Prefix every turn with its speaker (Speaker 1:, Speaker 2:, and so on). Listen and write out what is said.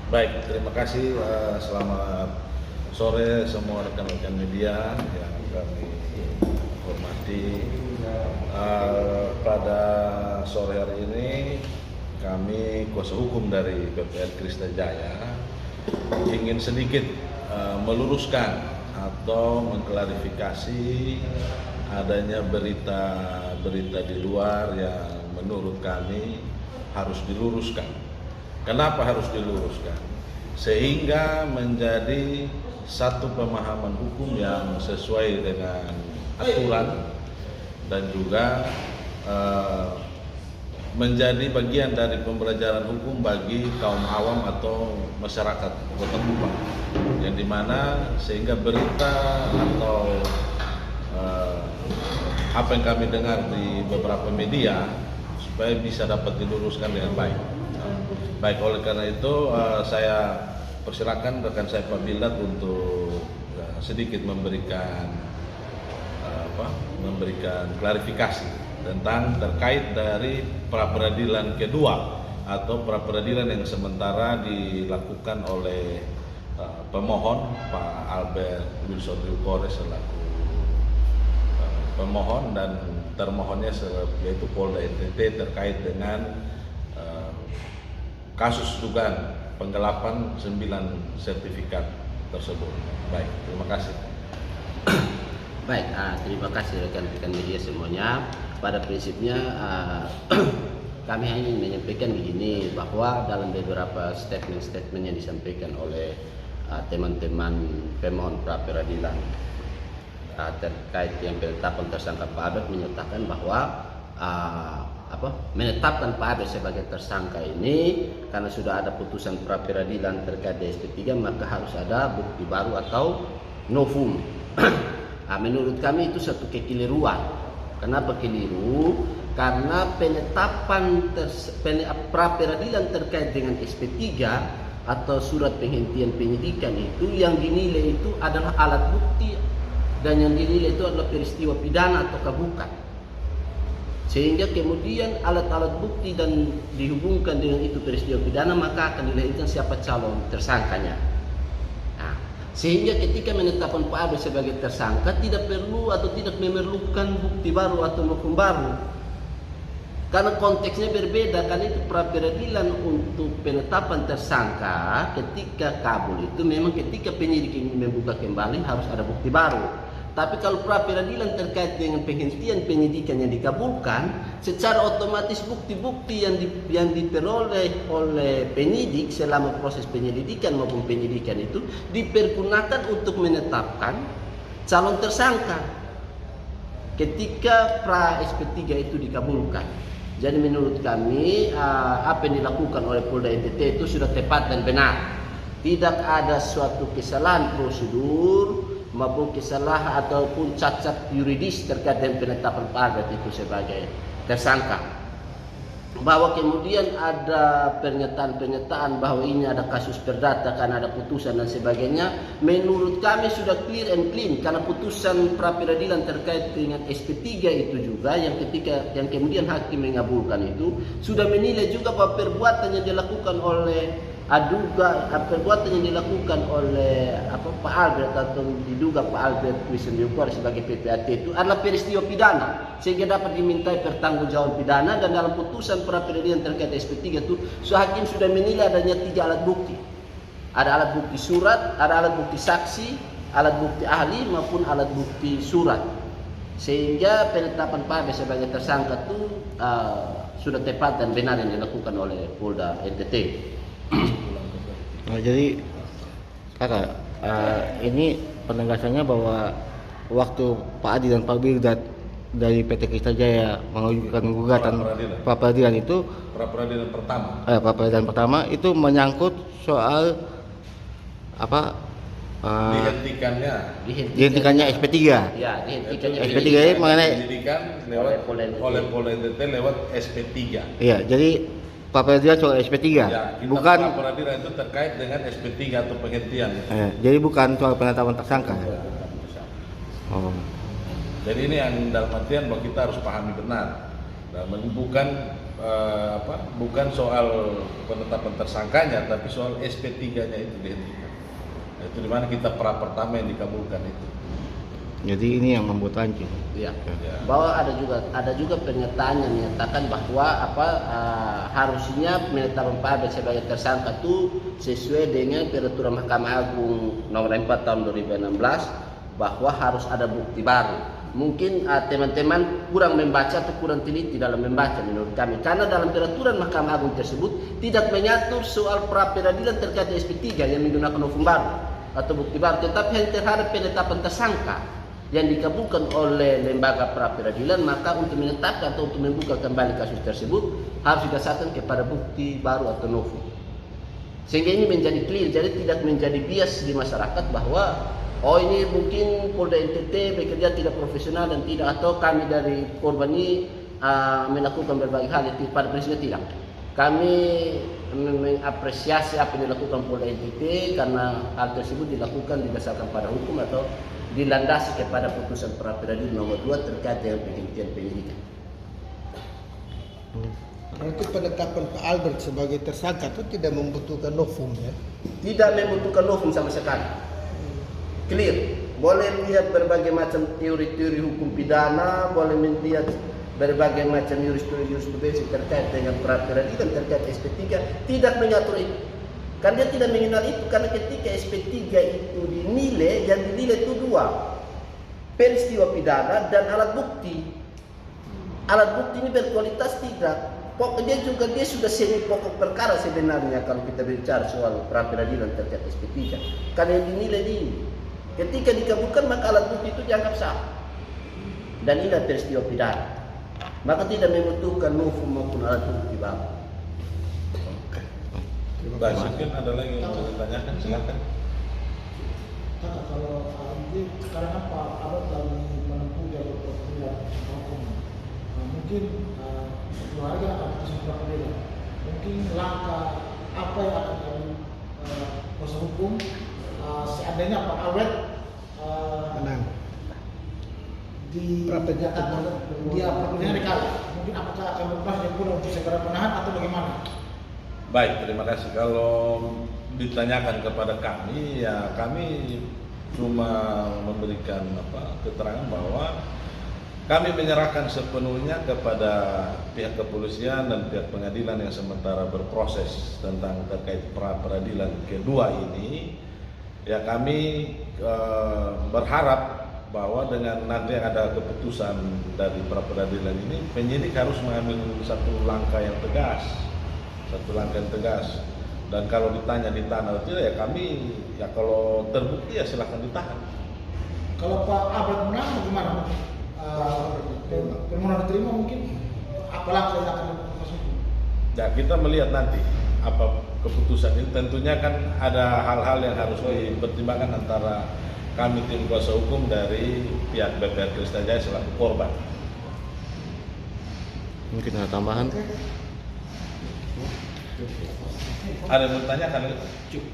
Speaker 1: Baik, terima kasih. Selamat sore semua rekan-rekan media yang kami hormati. Pada sore hari ini kami kuasa hukum dari PPN Krista Jaya ingin sedikit meluruskan atau mengklarifikasi adanya berita-berita di luar yang menurut kami harus diluruskan. Kenapa harus diluruskan? Sehingga menjadi satu pemahaman hukum yang sesuai dengan aturan dan juga menjadi bagian dari pembelajaran hukum bagi kaum awam atau masyarakat Kota Kupang, yang dimana sehingga berita atau apa yang kami dengar di beberapa media supaya bisa dapat diluruskan dengan baik. Baik, oleh karena itu saya persilakan rekan saya Pak Bildat untuk sedikit memberikan klarifikasi tentang terkait dari pra-peradilan kedua atau pra-peradilan yang sementara dilakukan oleh pemohon Pak Albert Wilson Riukores selaku pemohon dan termohonnya yaitu Polda NTT terkait dengan kasus dugaan penggelapan 9 sertifikat tersebut. Baik, terima kasih.
Speaker 2: Baik, terima kasih rekan-rekan media semuanya. Pada prinsipnya kami hanya menyampaikan begini, bahwa dalam beberapa statement yang disampaikan oleh teman-teman pemohon pra peradilan terkait yang penetapan tersangka Pak Albert menyatakan bahwa menetapkan Pak Albert sebagai tersangka ini karena sudah ada putusan pra peradilan terkait DSP 3, maka harus ada bukti baru atau novum. Menurut kami itu satu kekeliruan. Kenapa keliru? Karena penetapan pra peradilan terkait dengan SP3 atau surat penghentian penyidikan itu yang dinilai itu adalah alat bukti, dan yang dinilai itu adalah peristiwa pidana atau bukan. Sehingga kemudian alat-alat bukti dan dihubungkan dengan itu peristiwa pidana, maka akan dilahirkan siapa calon tersangkanya. Sehingga ketika menetapkan Pak Albert sebagai tersangka tidak perlu atau tidak memerlukan bukti baru atau hukum baru, karena konteksnya berbeda. Karena itu pra peradilan untuk penetapan tersangka ketika kabul itu memang ketika penyidik ingin membuka kembali harus ada bukti baru. Tapi kalau pra peradilan terkait dengan penghentian penyidikan yang dikabulkan, secara otomatis bukti-bukti yang diperoleh oleh penyidik selama proses penyelidikan maupun penyidikan itu dipergunakan untuk menetapkan calon tersangka ketika pra SP3 itu dikabulkan. Jadi menurut kami apa yang dilakukan oleh Polda NTT itu sudah tepat dan benar. Tidak ada suatu kesalahan prosedur maupun kesalahan ataupun cacat yuridis terkait dengan penetapan Pak Albert itu sebagai tersangka. Bahwa kemudian ada pernyataan-pernyataan bahwa ini ada kasus perdata karena ada putusan dan sebagainya, menurut kami sudah clear and clean, karena putusan pra peradilan terkait dengan SP3 itu juga yang kemudian hakim mengabulkan itu sudah menilai juga bahwa perbuatan yang dilakukan oleh perbuatan yang dilakukan oleh Pak Albert atau diduga Pak Albert Wilson Riukores sebagai PPAT itu adalah peristiwa pidana, sehingga dapat dimintai pertanggungjawaban pidana. Dan dalam putusan pra peradilan terkait SP3 itu hakim sudah menilai adanya 3 alat bukti. Ada alat bukti surat, ada alat bukti saksi, alat bukti ahli maupun alat bukti surat, sehingga penetapan Pak Albert sebagai tersangka itu sudah tepat dan benar yang dilakukan oleh Polda NTT.
Speaker 3: Jadi kakak, ini penegasannya bahwa waktu Pak Adi dan Pak Bildat dari PT Krista Jaya mengajukan gugatan pra peradilan itu,
Speaker 1: Pra peradilan pertama
Speaker 3: itu menyangkut soal dihentikannya SP3.
Speaker 2: Ya, dihentikannya
Speaker 3: SP3 ini mengenai
Speaker 1: penyidikan oleh Polda NTT lewat SP3.
Speaker 3: Iya, jadi pra peradilan soal SP3.
Speaker 1: Ya,
Speaker 3: bukan
Speaker 1: pra peradilan itu terkait dengan SP3 atau penghentian.
Speaker 3: Jadi bukan soal penetapan tersangka. Oh.
Speaker 1: Jadi ini yang dalam artian bahwa kita harus pahami benar Dan bukan bukan soal penetapan tersangkanya, tapi soal SP3-nya itu dihentikan. Nah, itu dimana kita pra pertama yang dikabulkan itu.
Speaker 3: Jadi ini yang membuat hancur.
Speaker 2: Ya.
Speaker 1: Ya.
Speaker 2: Bahwa ada juga pernyataan yang menyatakan bahwa harusnya penetapan Pak Abed sebagai tersangka itu sesuai dengan peraturan Mahkamah Agung nomor 4 tahun 2016 bahwa harus ada bukti baru. Mungkin teman-teman kurang membaca atau kurang teliti dalam membaca menurut kami, karena dalam peraturan Mahkamah Agung tersebut tidak mengatur soal pra peradilan terkait SP3 yang menggunakan novum baru atau bukti baru, tetapi hanya terhadap penetapan tersangka yang dikabulkan oleh lembaga pra peradilan. Maka untuk menetapkan atau untuk membuka kembali kasus tersebut harus didasarkan kepada bukti baru atau novum, sehingga ini menjadi clear, jadi tidak menjadi bias di masyarakat bahwa oh ini mungkin Polda NTT bekerja tidak profesional dan tidak, atau kami dari korban ini melakukan berbagai hal. Pada prinsipnya tidak. Kami mengapresiasi apa yang dilakukan Polda NTT karena hal tersebut dilakukan didasarkan pada hukum atau dilandasi kepada putusan pra peradilan nomor 2 terkait dengan penghentian penyidikan.
Speaker 4: Berarti penetapan Pak Albert sebagai tersangka itu tidak membutuhkan novum ya?
Speaker 2: Tidak membutuhkan novum sama sekali. Clear. Boleh lihat berbagai macam teori-teori hukum pidana, boleh melihat berbagai macam jurisprudensi terkait dengan pra peradilan terkait SP3, tidak mengatur itu. Kan dia tidak mengenal itu, karena ketika SP3 itu dinilai, yang dinilai itu 2, peristiwa pidana dan alat bukti. Alat bukti ini berkualitas tidak. Pokoknya juga dia sudah semi pokok perkara sebenarnya kalau kita bicara soal pra peradilan terkait SP3. Karena yang dinilai ini. Ketika dikabulkan maka alat bukti itu dianggap sah. Dan ini adalah peristiwa pidana. Maka tidak membutuhkan novum maupun alat bukti baru.
Speaker 1: Baik, mungkin ada lagi yang mau ditanyakan, silakan.
Speaker 5: Kakak, kalau ini sekarang apa Abad lagi menempuh jalur hukum, mungkin suatu hari akan kesimpulan berbeda. Mungkin langkah apa yang akan kami kuasa hukum seandainya Pak Abed
Speaker 4: Menang.
Speaker 5: di
Speaker 4: Pra-peradilan.
Speaker 5: dia peradilan dikalah, mungkin apakah akan berubah dan pula untuk segera penahan atau bagaimana?
Speaker 1: Baik, terima kasih. Kalau ditanyakan kepada kami, ya kami cuma memberikan keterangan bahwa kami menyerahkan sepenuhnya kepada pihak kepolisian dan pihak pengadilan yang sementara berproses tentang terkait pra peradilan kedua ini. Ya kami berharap bahwa dengan nanti ada keputusan dari pra peradilan ini, penyidik harus mengambil satu langkah yang tegas. Dan kalau ditanya ditahan atau tidak, ya kami ya kalau terbukti ya silahkan ditahan.
Speaker 5: Kalau Pak Abed menang bagaimana? Permohonan diterima mungkin apa langkah yang akan dilakukan?
Speaker 1: Ya kita melihat nanti apa keputusan ini. Tentunya kan ada hal-hal yang harus dipertimbangkan antara kami tim kuasa hukum dari pihak BPR Krishna Jaya selaku korban.
Speaker 3: Mungkin ada tambahan?
Speaker 1: Ada yang bertanya kan? Cukup.